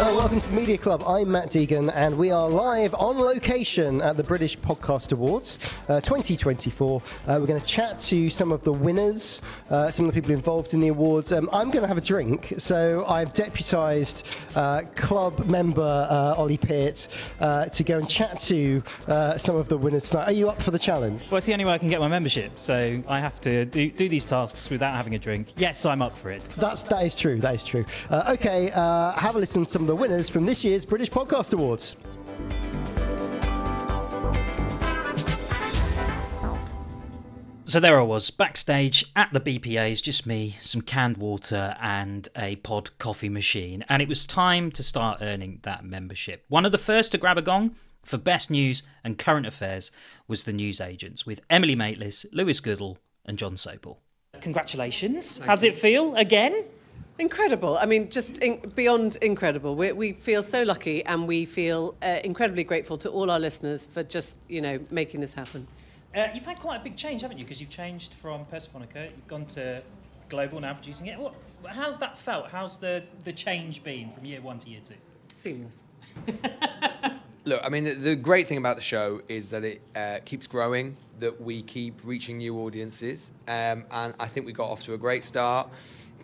Hello, welcome to the Media Club. I'm Matt Deegan, and we are live on location at the British Podcast Awards 2024. We're going to chat to some of the winners, some of the people involved in the awards. I'm going to have a drink, so I've deputised club member Ollie Peart to go and chat to some of the winners tonight. Are you up for the challenge? Well, it's the only way I can get my membership, so I have to do these tasks without having a drink. Yes, I'm up for it. That is true. Okay, have a listen to some of the winners from this year's British Podcast Awards. So there I was, backstage at the BPAs, just me, some canned water and a pod coffee machine. And it was time to start earning that membership. One of the first to grab a gong for best news and current affairs was the news agents with Emily Maitlis, Lewis Goodall and John Sopel. Congratulations. How's it feel again? Incredible. I mean, just beyond incredible. We feel so lucky, and we feel incredibly grateful to all our listeners for just, making this happen. You've had quite a big change, haven't you? Because you've changed from Persephonica, you've gone to Global, now producing it. How's that felt? How's the change been from year one to year two? Seamless. Look, I mean, the great thing about the show is that it keeps growing, that we keep reaching new audiences, and I think we got off to a great start.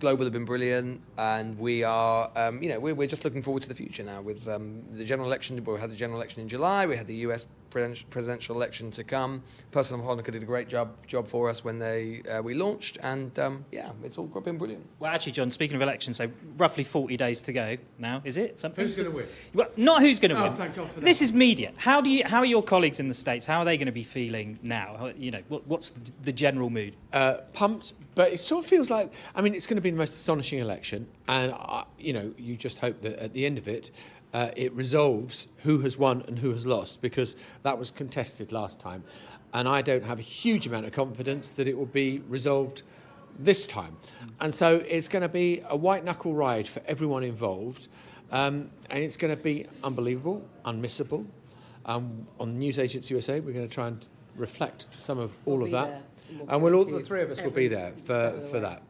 Global have been brilliant, and we are, we're just looking forward to the future now with the general election. We had the general election in July. We had the US presidential election to come. Persephonica did a great job for us when we launched, and it's all been brilliant. Well, actually, John, speaking of elections, so roughly 40 days to go now, is it? Something? Who's going to win? Well, not who's going to win. Thank God for that. This is media. How are your colleagues in the States? How are they going to be feeling now? What's the general mood? Pumped, but it sort of feels like, it's going to be the most astonishing election, and you just hope that at the end of it, it resolves who has won and who has lost, because that was contested last time, and I don't have a huge amount of confidence that it will be resolved this time. And so it's going to be a white knuckle ride for everyone involved, and it's going to be unbelievable, unmissable. On News Agents USA, we're going to try and reflect some of all of that. And all the three of us will be there for that.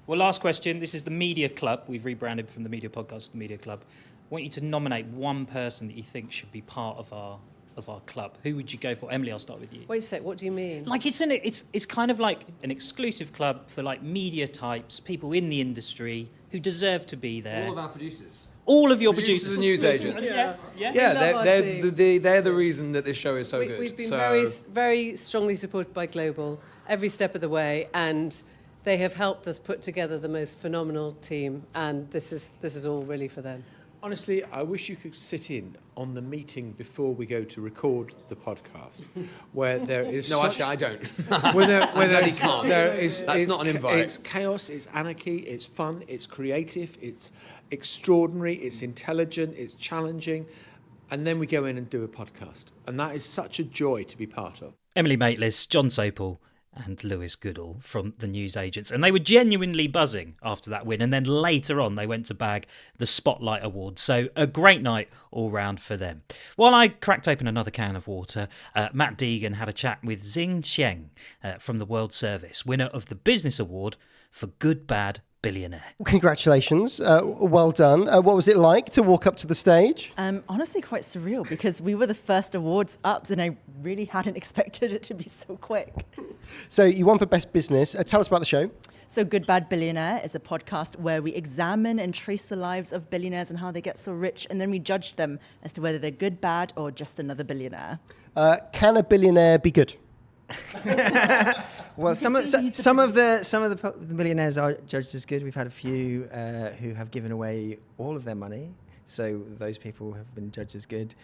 Well, last question. This is the Media Club. We've rebranded from the Media Podcast to the Media Club. I want you to nominate one person that you think should be part of our club. Who would you go for? Emily, I'll start with you. Wait a sec, what do you mean? Like it's kind of like an exclusive club for like media types, people in the industry who deserve to be there. All of our producers. All of your producers and news agents. Yeah. They're the reason that this show is so good. We've been very, very strongly supported by Global every step of the way, and they have helped us put together the most phenomenal team, and this is all really for them. Honestly, I wish you could sit in on the meeting before we go to record the podcast, where there is... No, actually, I don't. That's not an invite. It's chaos, it's anarchy, it's fun, it's creative, it's extraordinary, it's intelligent, it's challenging, and then we go in and do a podcast. And that is such a joy to be part of. Emily Maitlis, John Sopel and Lewis Goodall from the News Agents. And they were genuinely buzzing after that win. And then later on, they went to bag the Spotlight Award. So a great night all round for them. While I cracked open another can of water, Matt Deegan had a chat with Zing Tsjeng from the World Service, winner of the Business Award for Good Bad Billionaire. Congratulations. Well done. What was it like to walk up to the stage? Honestly, quite surreal, because we were the first awards up and I really hadn't expected it to be so quick. So you won for Best Business. Tell us about the show. So Good Bad Billionaire is a podcast where we examine and trace the lives of billionaires and how they get so rich, and then we judge them as to whether they're good, bad, or just another billionaire. Can a billionaire be good? Well, some of the billionaires are judged as good. We've had a few who have given away all of their money, so those people have been judged as good.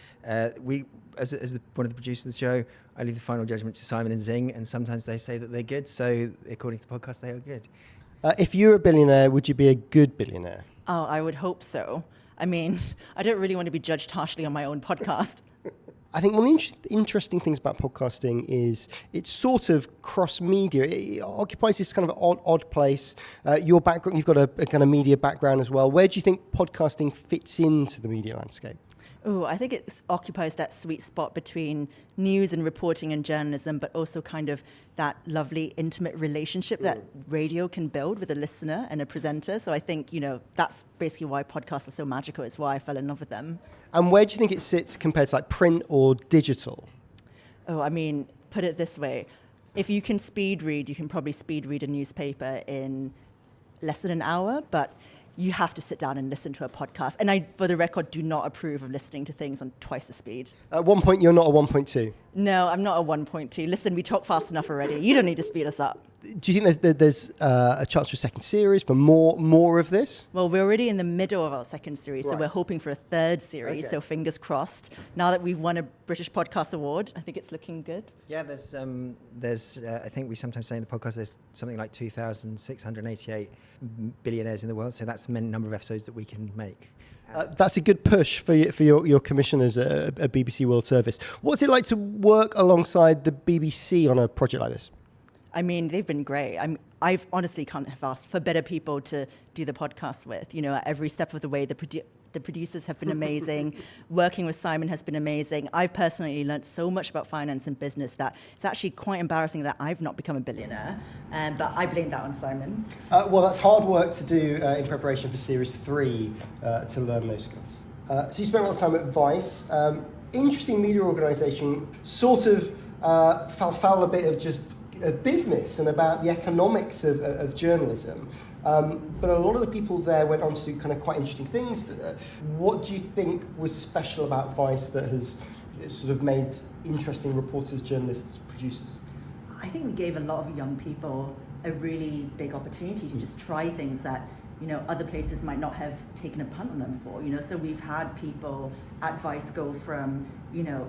We, as one of the producers of the show, I leave the final judgment to Simon and Zing, and sometimes they say that they're good. So according to the podcast, they are good. If you were a billionaire, would you be a good billionaire? Oh, I would hope so. I mean, I don't really want to be judged harshly on my own podcast. I think one of the interesting things about podcasting is it's sort of cross-media. It occupies this kind of odd place. Your background, you've got a kind of media background as well. Where do you think podcasting fits into the media landscape? Oh, I think it occupies that sweet spot between news and reporting and journalism, but also kind of that lovely intimate relationship that radio can build with a listener and a presenter. So I think, that's basically why podcasts are so magical. It's why I fell in love with them. And where do you think it sits compared to like print or digital? Oh, I mean, put it this way. If you can speed read, you can probably speed read a newspaper in less than an hour, but you have to sit down and listen to a podcast. And I, for the record, do not approve of listening to things on twice the speed. At one point, you're not a 1.2. No, I'm not a 1.2. Listen, we talk fast enough already. You don't need to speed us up. Do you think there's a chance for a second series, for more of this? Well, we're already in the middle of our second series, so Right. we're hoping for a third series, Okay. so fingers crossed. Now that we've won a British Podcast Award, I think it's looking good. Yeah, there's I think we sometimes say in the podcast there's something like 2,688 billionaires in the world, so that's the number of episodes that we can make. That's a good push for your commission as a BBC World Service. What's it like to work alongside the BBC on a project like this? I mean, they've been great. I honestly can't have asked for better people to do the podcast with. At every step of the way, the producers have been amazing. Working with Simon has been amazing. I've personally learned so much about finance and business that it's actually quite embarrassing that I've not become a billionaire. But I blame that on Simon. Well, that's hard work to do in preparation for Series 3 to learn those skills. So you spent a lot of time at Vice. Interesting media organisation, sort of foul a bit of just business and about the economics of journalism. But a lot of the people there went on to do kind of quite interesting things. What do you think was special about Vice that has sort of made interesting reporters, journalists, producers? I think we gave a lot of young people a really big opportunity to just try things that other places might not have taken a punt on them for. So we've had people at Vice go from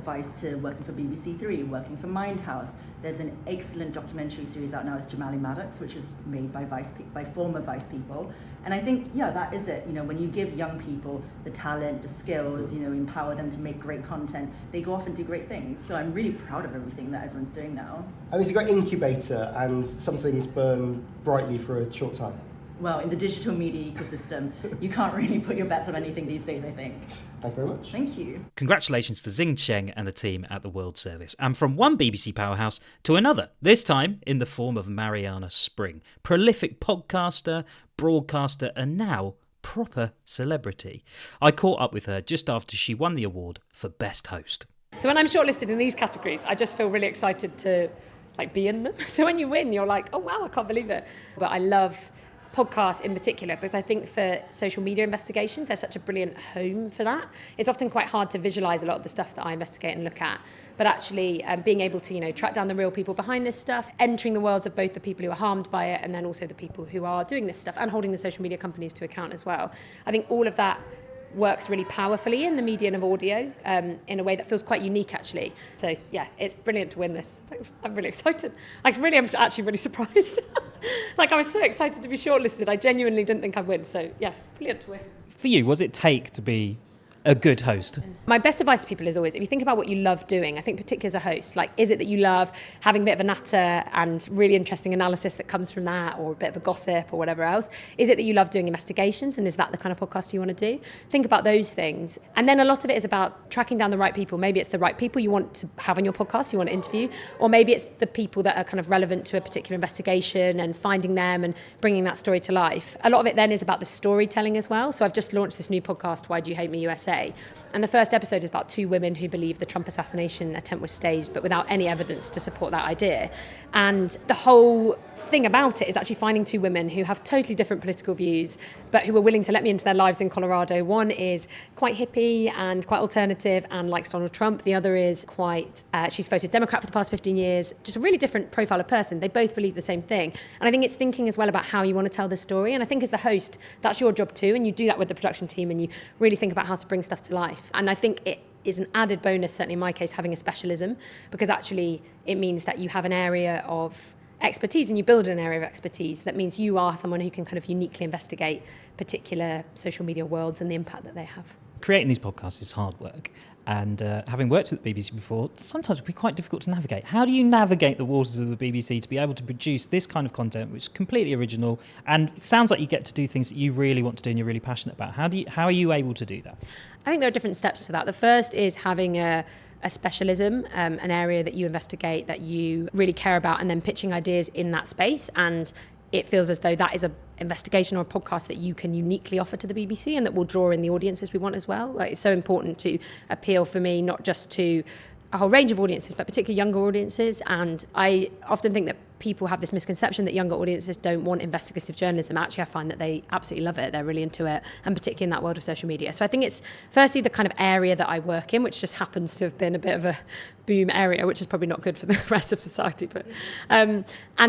Vice to working for BBC Three, working for Mindhouse. There's an excellent documentary series out now with Jamali Maddox, which is made by former Vice people. And I think, that is it. When you give young people the talent, the skills, empower them to make great content, they go off and do great things. So I'm really proud of everything that everyone's doing now. I mean, it's a great incubator and some things burn brightly for a short time. Well, in the digital media ecosystem, you can't really put your bets on anything these days, I think. Thank you very much. Thank you. Congratulations to Zing, Tsjeng and the team at the World Service. And from one BBC powerhouse to another, this time in the form of Marianna Spring, prolific podcaster, broadcaster and now proper celebrity. I caught up with her just after she won the award for Best Host. So when I'm shortlisted in these categories, I just feel really excited to be in them. So when you win, you're like, oh wow, I can't believe it. But I love podcasts in particular because I think for social media investigations they're such a brilliant home for that. It's often quite hard to visualize a lot of the stuff that I investigate and look at, but actually being able to track down the real people behind this stuff, entering the worlds of both the people who are harmed by it and then also the people who are doing this stuff and holding the social media companies to account as well. I think all of that works really powerfully in the medium of audio in a way that feels quite unique actually. So yeah, it's brilliant to win this. I'm really excited. I'm actually really surprised. I was so excited to be shortlisted. I genuinely didn't think I'd win. So yeah, brilliant to win. For you, what does it take to be a good host? My best advice to people is always, if you think about what you love doing, I think particularly as a host, is it that you love having a bit of a natter and really interesting analysis that comes from that, or a bit of a gossip or whatever else? Is it that you love doing investigations, and is that the kind of podcast you want to do? Think about those things. And then a lot of it is about tracking down the right people. Maybe it's the right people you want to have on your podcast, you want to interview, or maybe it's the people that are kind of relevant to a particular investigation and finding them and bringing that story to life. A lot of it then is about the storytelling as well. So I've just launched this new podcast, Why Do You Hate Me USA? And the first episode is about two women who believe the Trump assassination attempt was staged, but without any evidence to support that idea. And the whole thing about it is actually finding two women who have totally different political views, but who are willing to let me into their lives in Colorado. One is quite hippie and quite alternative and likes Donald Trump. The other is quite, she's voted Democrat for the past 15 years, just a really different profile of person. They both believe the same thing. And I think it's thinking as well about how you want to tell the story. And I think as the host, that's your job too. And you do that with the production team and you really think about how to bring stuff to life. And I think it is an added bonus, certainly in my case, having a specialism, because actually it means that you have an area of expertise and you build an area of expertise, that means you are someone who can kind of uniquely investigate particular social media worlds and the impact that they have. Creating these podcasts is hard work. And having worked at the BBC before, sometimes it can be quite difficult to navigate. How do you navigate the waters of the BBC to be able to produce this kind of content, which is completely original, and it sounds like you get to do things that you really want to do and you're really passionate about? How are you able to do that? I think there are different steps to that. The first is having a specialism, an area that you investigate, that you really care about, and then pitching ideas in that space. And it feels as though that is a investigation or a podcast that you can uniquely offer to the BBC and that will draw in the audiences we want as well. Like, it's so important to appeal for me, not just to a whole range of audiences, but particularly younger audiences. And I often think that people have this misconception that younger audiences don't want investigative journalism. Actually, I find that they absolutely love it. They're really into it, and particularly in that world of social media. So I think it's firstly the kind of area that I work in, which just happens to have been a bit of a boom area, which is probably not good for the rest of society. But and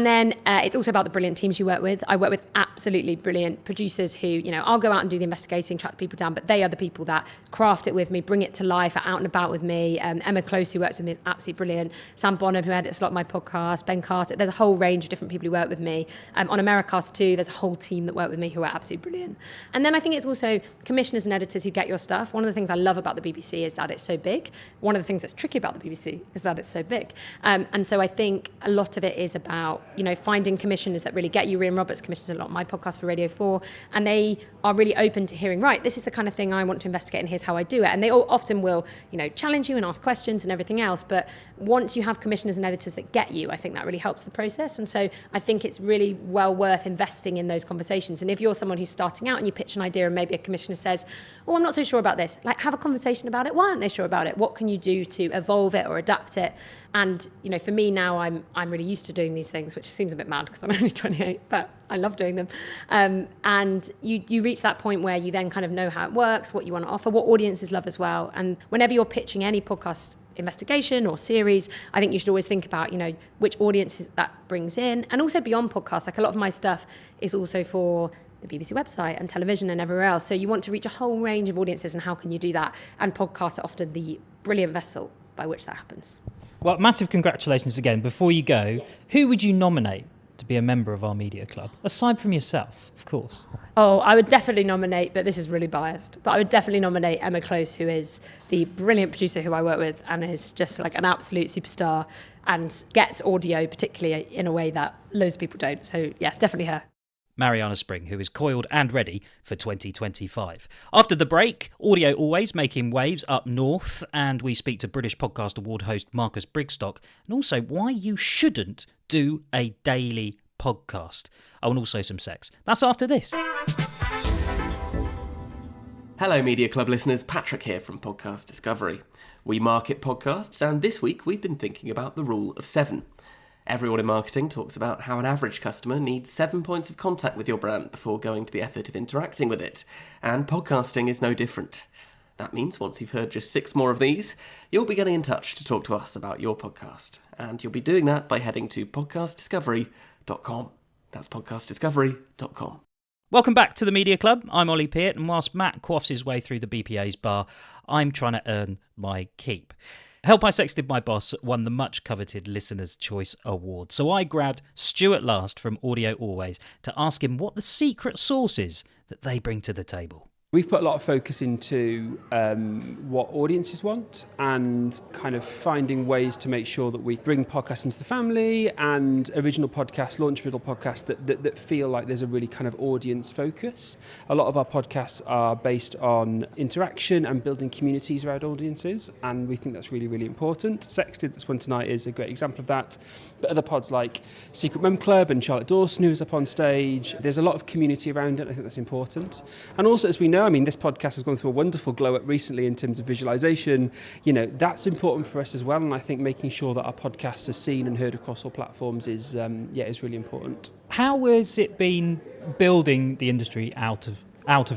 then it's also about the brilliant teams you work with. I work with absolutely brilliant producers who, you know, I'll go out and do the investigating, track the people down, but they are the people that craft it with me, bring it to life, are out and about with me. Emma Close, who works with me, is absolutely brilliant. Sam Bonham, who edits a lot of my podcasts, Ben Carter. There's a whole range of different people who work with me. On Americast too, there's a whole team that work with me who are absolutely brilliant. And then I think it's also commissioners and editors who get your stuff. One of the things I love about the BBC is that it's so big. One of the things that's tricky about the BBC is that it's so big. And so I think a lot of it is about, you know, finding commissioners that really get you. Rhian Roberts commissions a lot of my podcast for Radio 4, and they are really open to hearing, right, this is the kind of thing I want to investigate and here's how I do it. And they all often will, you know, challenge you and ask questions and everything else. But once you have commissioners and editors that get you, I think that really helps the process. And so I think it's really well worth investing in those conversations. And if you're someone who's starting out and you pitch an idea and maybe a commissioner says, oh, I'm not so sure about this, like, have a conversation about it. Why aren't they sure about it? What can you do to evolve it or adapt it? And, you know, for me now, I'm really used to doing these things, which seems a bit mad because I'm only 28, but I love doing them. And you reach that point where you then kind of know how it works, what you want to offer, what audiences love as well. And whenever you're pitching any podcast investigation or series, I think you should always think about, you know, which audiences that brings in. And also beyond podcasts, like a lot of my stuff is also for the BBC website and television and everywhere else. So you want to reach a whole range of audiences, and how can you do that? And podcasts are often the brilliant vessel by which that happens. Well, massive congratulations again. Before you go, who would you nominate to be a member of our media club? Aside from yourself, of course. Oh, I would definitely nominate, but this is really biased, but I would definitely nominate Emma Close, who is the brilliant producer who I work with and is just like an absolute superstar and gets audio particularly in a way that loads of people don't. So yeah, definitely her. Marianna Spring, who is coiled and ready for 2025. After the break, Audio Always making waves up north, and we speak to British Podcast Award host Marcus Brigstocke, and also why you shouldn't do a daily podcast. Oh, and also some sex. That's after this. Hello Media Club listeners, Patrick here from Podcast Discovery. We market podcasts, and this week we've been thinking about the rule of 7. Everyone in marketing talks about how an average customer needs 7 points of contact with your brand before going to the effort of interacting with it, and podcasting is no different. That means once you've heard just 6 more of these, you'll be getting in touch to talk to us about your podcast, and you'll be doing that by heading to podcastdiscovery.com. That's podcastdiscovery.com. Welcome back to the Media Club. I'm Ollie Peart, and whilst Matt quaffs his way through the BPA's bar, I'm trying to earn my keep. Help I Sexted My Boss won the much-coveted Listener's Choice Award, so I grabbed Stuart Last from Audio Always to ask him what the secret sauce is that they bring to the table. We've put a lot of focus into what audiences want and kind of finding ways to make sure that we bring podcasts into the family and original podcasts, launch original podcasts that feel like there's a really kind of audience focus. A lot of our podcasts are based on interaction and building communities around audiences, and we think that's really, really important. Sexted, this one tonight, is a great example of that. But other pods like Secret Mum Club and Charlotte Dawson, who's up on stage, there's a lot of community around it. I think that's important. And also, as we know, I mean, this podcast has gone through a wonderful glow up recently in terms of visualization. You know, that's important for us as well. And I think making sure that our podcast is seen and heard across all platforms is really important. How has it been building the industry out of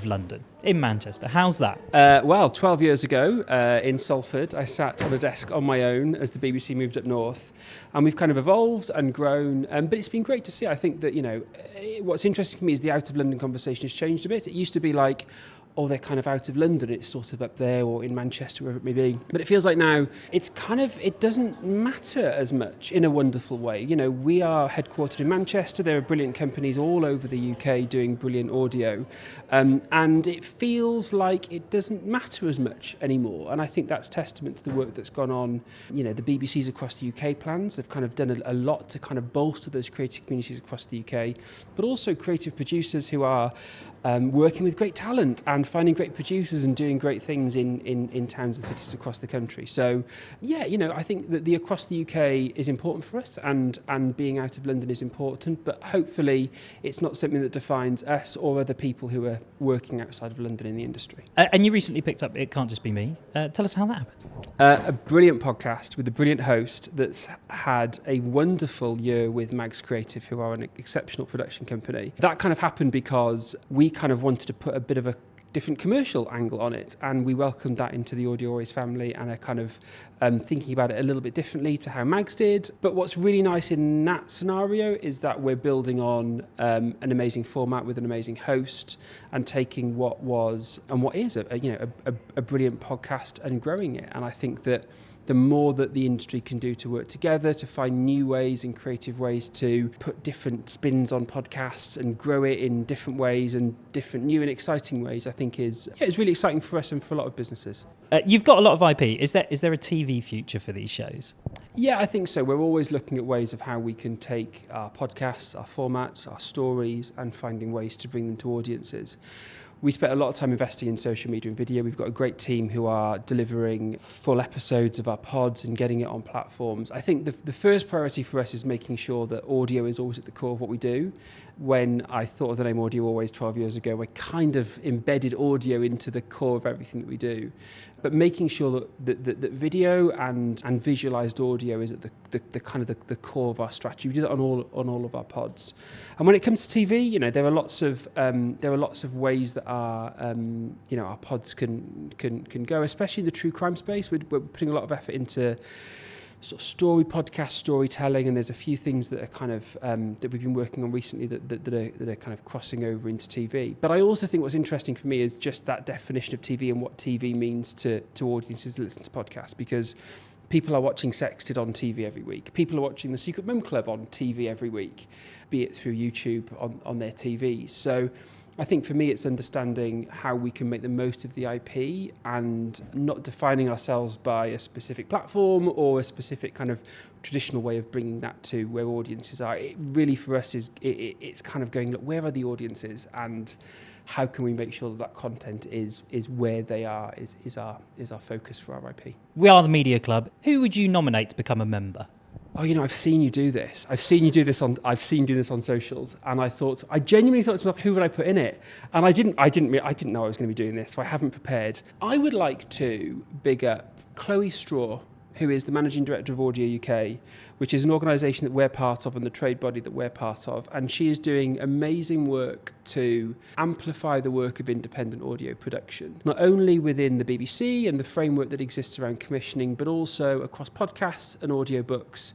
London, in Manchester? How's that? Well, 12 years ago in Salford, I sat on a desk on my own as the BBC moved up north. And we've kind of evolved and grown, but it's been great to see. I think that, you know, what's interesting for me is the out of London conversation has changed a bit. It used to be like, or they're kind of out of London, it's sort of up there or in Manchester, wherever it may be. But it feels like now it doesn't matter as much in a wonderful way. You know, we are headquartered in Manchester. There are brilliant companies all over the UK doing brilliant audio. And it feels like it doesn't matter as much anymore. And I think that's testament to the work that's gone on. You know, the BBCs across the UK plans have kind of done a lot to kind of bolster those creative communities across the UK, but also creative producers who are working with great talent and finding great producers and doing great things in towns and cities across the country. So, yeah, you know, I think that the across the UK is important for us, and being out of London is important, but hopefully it's not something that defines us or other people who are working outside of London in the industry. And you recently picked up It Can't Just Be Me. Tell us how that happened. A brilliant podcast with a brilliant host that's had a wonderful year with Mags Creative, who are an exceptional production company. That kind of happened because we kind of wanted to put a bit of a different commercial angle on it, and we welcomed that into the Audio Always family and are kind of thinking about it a little bit differently to how Mags did. But what's really nice in that scenario is that we're building on an amazing format with an amazing host and taking what was and what is a brilliant podcast and growing it. And I think that the more that the industry can do to work together, to find new ways and creative ways to put different spins on podcasts and grow it in different ways and different new and exciting ways, I think it's really exciting for us and for a lot of businesses. You've got a lot of IP. Is there a TV future for these shows? Yeah, I think so. We're always looking at ways of how we can take our podcasts, our formats, our stories, and finding ways to bring them to audiences. We spent a lot of time investing in social media and video. We've got a great team who are delivering full episodes of our pods and getting it on platforms. I think the first priority for us is making sure that audio is always at the core of what we do. When I thought of the name Audio Always 12 years ago, I kind of embedded audio into the core of everything that we do. But making sure that video and visualised audio is at the kind of the core of our strategy. We do that on all of our pods. And when it comes to TV, you know, there are lots of ways that our pods can go, especially in the true crime space. We're putting a lot of effort into sort of podcast storytelling, and there's a few things that are kind of that we've been working on recently that are kind of crossing over into TV. But I also think what's interesting for me is just that definition of TV and what TV means to audiences that listen to podcasts, because people are watching Sexted on TV every week. People are watching The Secret Mum Club on TV every week, be it through YouTube on their TVs. So I think for me it's understanding how we can make the most of the IP and not defining ourselves by a specific platform or a specific kind of traditional way of bringing that to where audiences are. It really for us is it's kind of going, look, where are the audiences and how can we make sure that content is where they are is our focus for our IP. We are the Media Club. Who would you nominate to become a member? Oh, you know, I've seen you do this. I've seen you do this on socials, and I genuinely thought to myself, who would I put in it? And I didn't know I was going to be doing this, so I haven't prepared. I would like to big up Chloe Straw, who is the Managing Director of Audio UK, which is an organisation that we're part of and the trade body that we're part of. And she is doing amazing work to amplify the work of independent audio production, not only within the BBC and the framework that exists around commissioning, but also across podcasts and audiobooks.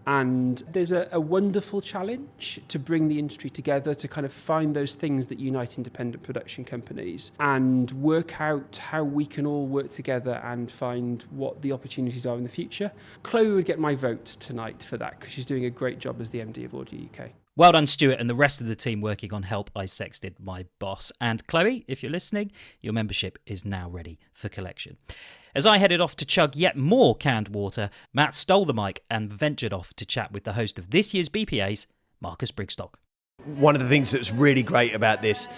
And there's a wonderful challenge to bring the industry together to kind of find those things that unite independent production companies and work out how we can all work together and find what the opportunities are in the future. Chloe would get my vote tonight for that because she's doing a great job as the MD of Audio UK. Well done, Stuart, and the rest of the team working on Help I Sexted My Boss. And Chloe, if you're listening, your membership is now ready for collection. As I headed off to chug yet more canned water, Matt stole the mic and ventured off to chat with the host of this year's BPAs, Marcus Brigstocke. One of the things that's really great about this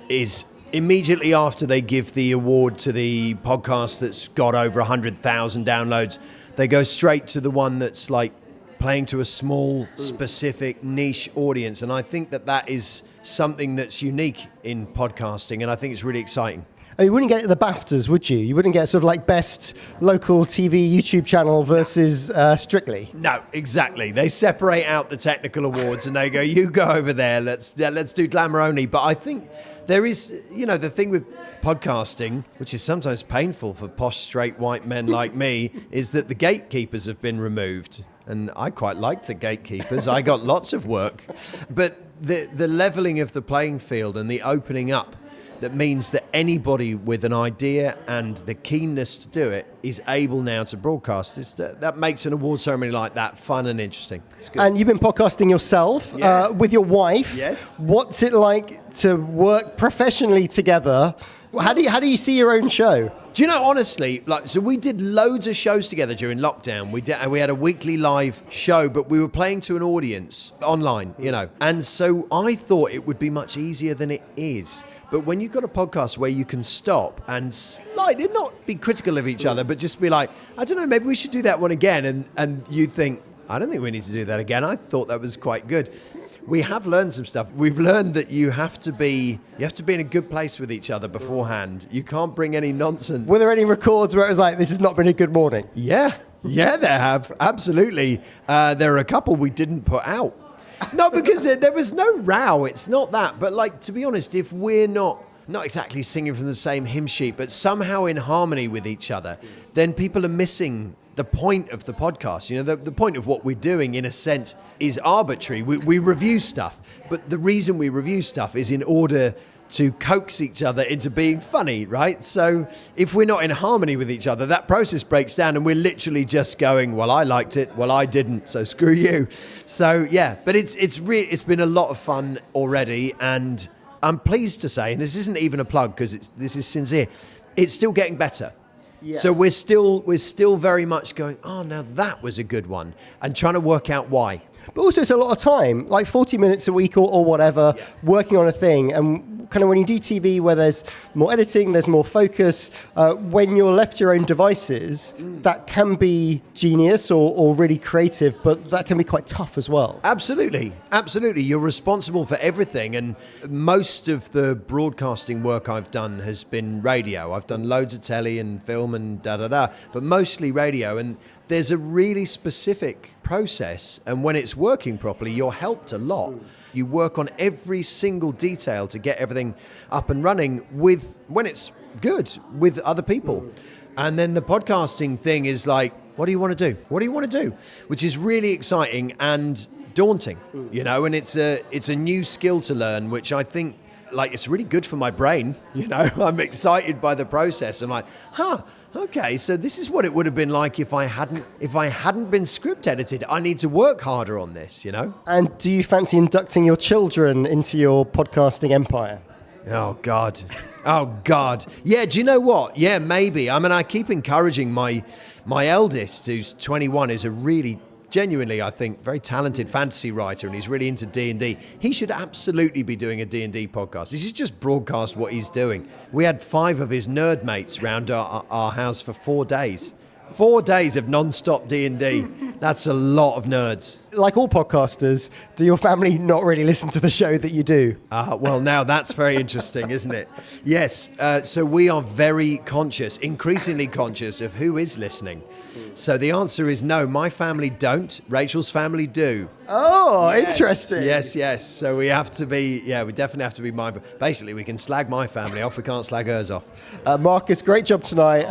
is immediately after they give the award to the podcast that's got over 100,000 downloads, they go straight to the one that's like playing to a small, specific, niche audience. And I think that is something that's unique in podcasting, and I think it's really exciting. I mean, you wouldn't get the BAFTAs, would you? You wouldn't get sort of like best local TV YouTube channel versus Strictly. No, exactly. They separate out the technical awards and they go, you go over there, let's do glamour only. But I think there is, you know, the thing with podcasting, which is sometimes painful for posh, straight white men like me, is that the gatekeepers have been removed. And I quite liked the gatekeepers. I got lots of work. But the levelling of the playing field and the opening up, that means that anybody with an idea and the keenness to do it is able now to broadcast. That makes an award ceremony like that fun and interesting. It's good. And you've been podcasting yourself with your wife. Yes. What's it like to work professionally together? How do you see your own show? Do you know, honestly, so we did loads of shows together during lockdown. We had a weekly live show, but we were playing to an audience online, And so I thought it would be much easier than it is. But when you've got a podcast where you can stop and slightly not be critical of each other, but just be like, I don't know, maybe we should do that one again. And you think, I don't think we need to do that again. I thought that was quite good. We have learned some stuff. We've learned that you have to be in a good place with each other beforehand. You can't bring any nonsense. Were there any records where it was like, this has not been a good morning? Yeah, there have. Absolutely. There are a couple we didn't put out. No, because there was no row. It's not that. But to be honest, if we're not exactly singing from the same hymn sheet, but somehow in harmony with each other, then people are missing the point of the podcast. The point of what we're doing, in a sense, is arbitrary. We review stuff, but the reason we review stuff is in order to coax each other into being funny, right? So if we're not in harmony with each other, that process breaks down and we're literally just going, well, I liked it, well, I didn't, so screw you. So yeah, but it's been a lot of fun already, and I'm pleased to say, and this isn't even a plug because this is sincere, it's still getting better. Yes. So we're still very much going, oh, now that was a good one, and trying to work out why. But also it's a lot of time, like 40 minutes a week or whatever, working on a thing. And kind of when you do TV where there's more editing, there's more focus, when you're left to your own devices, that can be genius or really creative, but that can be quite tough as well. Absolutely. You're responsible for everything. And most of the broadcasting work I've done has been radio. I've done loads of telly and film and but mostly radio. And there's a really specific process, and when it's working properly, you're helped a lot. You work on every single detail to get everything up and running when it's good with other people. And then the podcasting thing is like, what do you want to do? What do you want to do? Which is really exciting and daunting, and it's a new skill to learn, which I think it's really good for my brain. I'm excited by the process. I'm like, okay, so this is what it would have been like if I hadn't been script edited. I need to work harder on this, And do you fancy inducting your children into your podcasting empire? Oh God. Yeah, do you know what? Yeah, maybe. I mean, I keep encouraging my eldest, who's 21, is a really genuinely, I think, very talented fantasy writer, and he's really into D&D. He should absolutely be doing a D&D podcast. He should just broadcast what he's doing. We had 5 of his nerd mates round our house for 4 days. 4 days of non-stop D&D. That's a lot of nerds. Like all podcasters, do your family not really listen to the show that you do? Well, now that's very interesting, isn't it? Yes. So we are very conscious, increasingly conscious of who is listening. So the answer is no, my family don't. Rachel's family do. Oh, yes. Interesting. Yes. So we definitely have to be mindful. Basically, we can slag my family off, we can't slag hers off. Marcus, great job tonight.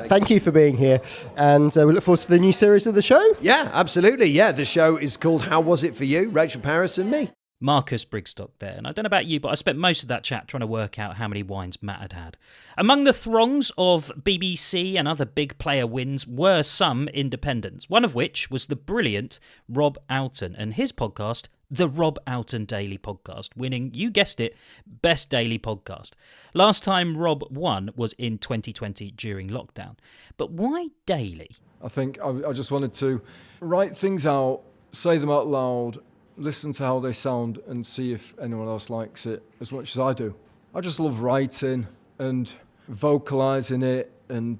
Thank you for being here. And we look forward to the new series of the show. Yeah, absolutely. Yeah, the show is called How Was It For You? Rachel Paris and me. Marcus Brigstocke there. And I don't know about you, but I spent most of that chat trying to work out how many wines Matt had. Among the throngs of BBC and other big player wins were some independents, one of which was the brilliant Rob Auton and his podcast, The Rob Auton Daily Podcast, winning, you guessed it, Best Daily Podcast. Last time Rob won was in 2020 during lockdown. But why daily? I think I just wanted to write things out, say them out loud, listen to how they sound and see if anyone else likes it as much as I do. I just love writing and vocalising it and,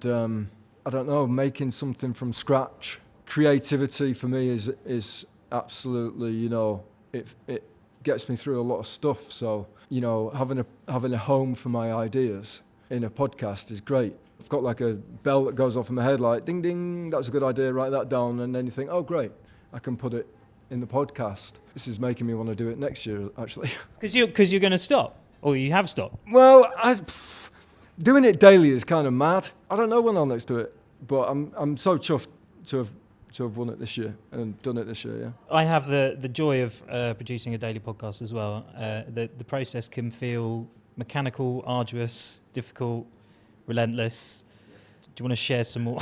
I don't know, making something from scratch. Creativity for me is absolutely, it gets me through a lot of stuff. So, having a home for my ideas in a podcast is great. I've got like a bell that goes off in my head like, ding, ding, that's a good idea, write that down. And then you think, oh, great, I can put it in the podcast. This is making me want to do it next year, actually. Because you're going to stop, or you have stopped. Well, doing it daily is kind of mad. I don't know when I'll next do it, but I'm so chuffed to have won it this year and done it this year. Yeah. I have the joy of producing a daily podcast as well. The process can feel mechanical, arduous, difficult, relentless? Do you want to share some more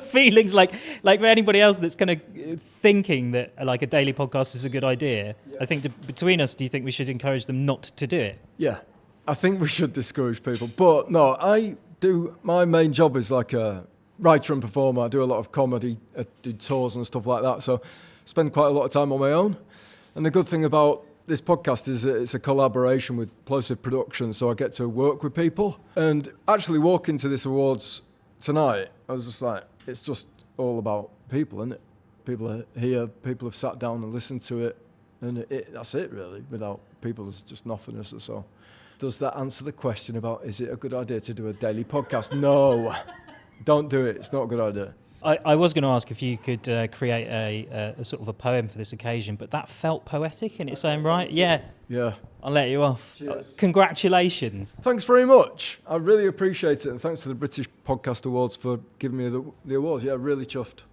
feelings, like for anybody else that's kind of thinking that like a daily podcast is a good idea? Yeah. I think between us, do you think we should encourage them not to do it? Yeah, I think we should discourage people. But no, my main job is like a writer and performer. I do a lot of comedy, I do tours and stuff like that. So I spend quite a lot of time on my own. And the good thing about this podcast is that it's a collaboration with Plosive Productions, so I get to work with people. And actually walking to this awards tonight, I was just like, it's just all about people, isn't it? People are here, people have sat down and listened to it, and that's it really. Without people, there's just nothingness or so. Does that answer the question about, is it a good idea to do a daily podcast? No, don't do it, it's not a good idea. I was going to ask if you could create a sort of a poem for this occasion, but that felt poetic in its own right. Yeah. I'll let you off. Congratulations. Thanks very much. I really appreciate it, and thanks to the British Podcast Awards for giving me the award. Yeah, really chuffed.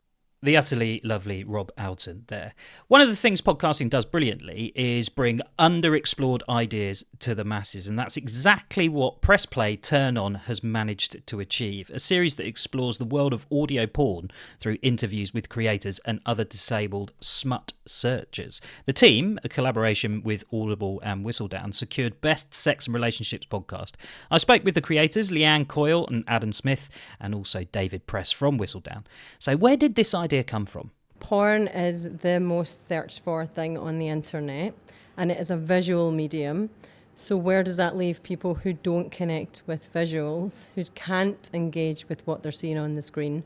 The utterly lovely Rob Auton there. One of the things podcasting does brilliantly is bring underexplored ideas to the masses, and that's exactly what Press Play Turn On has managed to achieve. A series that explores the world of audio porn through interviews with creators and other disabled smut searchers. The team, a collaboration with Audible and Whistledown, secured Best Sex and Relationships podcast. I spoke with the creators, Leanne Coyle and Adam Smith, and also David Press from Whistledown. So where did this idea come from? Porn is the most searched for thing on the internet, and it is a visual medium. So where does that leave people who don't connect with visuals, who can't engage with what they're seeing on the screen?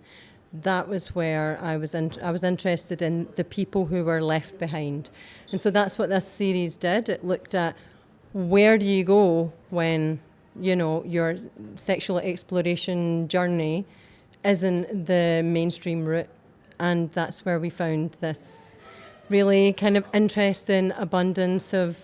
That was where I was interested in the people who were left behind. And so that's what this series did. It looked at where do you go when, your sexual exploration journey isn't the mainstream route. And that's where we found this really kind of interesting abundance of,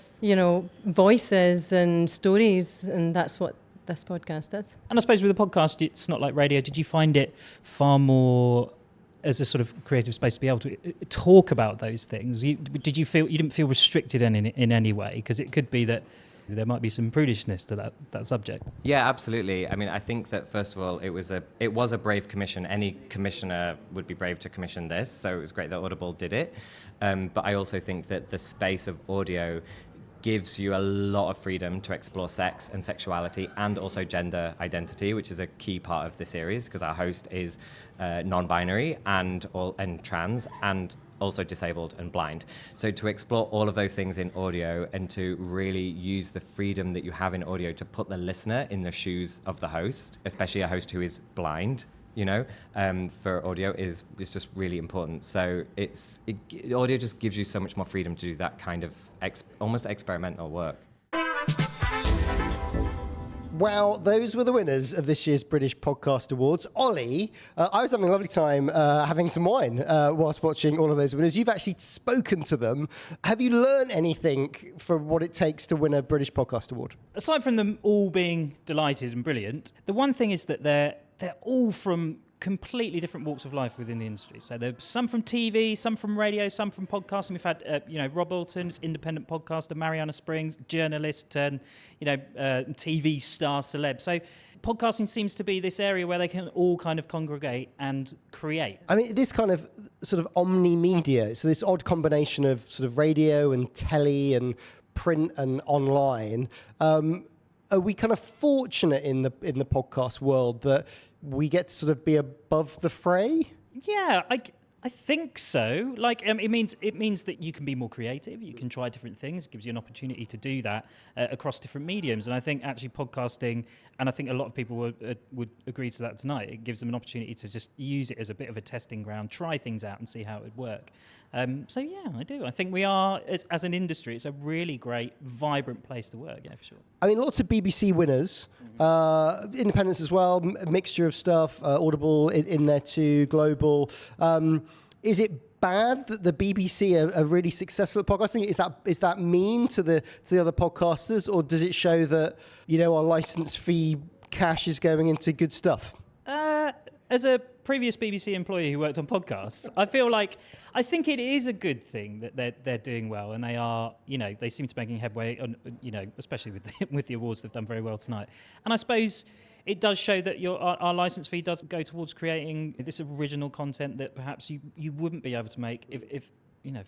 voices and stories. And that's what this podcast is. And I suppose with a podcast, it's not like radio. Did you find it far more as a sort of creative space to be able to talk about those things? Did you feel you didn't feel restricted in any way? Because it could be that there might be some prudishness to that subject. Yeah, absolutely. I mean, I think that first of all, it was a brave commission. Any commissioner would be brave to commission this, so it was great that Audible did it. But I also think that the space of audio gives you a lot of freedom to explore sex and sexuality and also gender identity, which is a key part of the series because our host is non-binary and trans and also disabled and blind. So to explore all of those things in audio and to really use the freedom that you have in audio to put the listener in the shoes of the host, especially a host who is blind, for audio is just really important. So audio just gives you so much more freedom to do that kind of almost experimental work. Well, those were the winners of this year's British Podcast Awards. Ollie, I was having a lovely time having some wine whilst watching all of those winners. You've actually spoken to them. Have you learned anything from what it takes to win a British Podcast Award? Aside from them all being delighted and brilliant, the one thing is that they're all from completely different walks of life within the industry. So there's some from TV, some from radio, some from podcasting. We've had, Rob Auton's independent podcaster, Marianna Spring, journalist, and TV star celeb. So podcasting seems to be this area where they can all kind of congregate and create. I mean, it is kind of sort of omni-media. So this odd combination of sort of radio and telly and print and online. Are we kind of fortunate in the podcast world that we get to sort of be above the fray? Yeah, I think so. It means that you can be more creative. You can try different things. It gives you an opportunity to do that across different mediums. And I think actually podcasting, and I think a lot of people would agree to that tonight, it gives them an opportunity to just use it as a bit of a testing ground, try things out and see how it would work. So yeah, I do. I think we are, as an industry, it's a really great, vibrant place to work, yeah, for sure. I mean, lots of BBC winners, independents as well, a mixture of stuff, Audible in there too, Global. Is it bad that the BBC are really successful at podcasting? Is that mean to the other podcasters, or does it show that our license fee cash is going into good stuff? As a previous BBC employee who worked on podcasts, I think it is a good thing that they're doing well, and they are, they seem to be making headway on, especially with the awards. They've done very well tonight. And I suppose it does show that our license fee does go towards creating this original content that perhaps you wouldn't be able to make if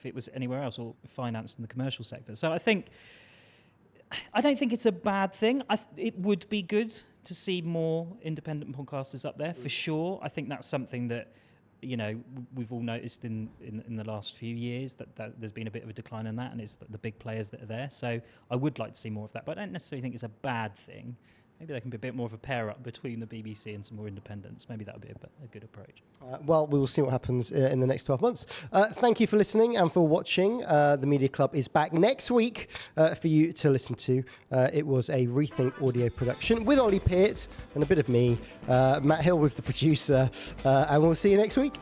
it was anywhere else or financed in the commercial sector. So I don't think it's a bad thing. It would be good to see more independent podcasters up there, for sure. I think that's something that, we've all noticed in the last few years, that there's been a bit of a decline in that, and it's the big players that are there. So I would like to see more of that, but I don't necessarily think it's a bad thing. Maybe there can be a bit more of a pair-up between the BBC and some more independents. Maybe that would be a good approach. Well, we will see what happens in the next 12 months. Thank you for listening and for watching. The Media Club is back next week for you to listen to. It was a Rethink audio production with Ollie Peart and a bit of me. Matt Hill was the producer. And we'll see you next week.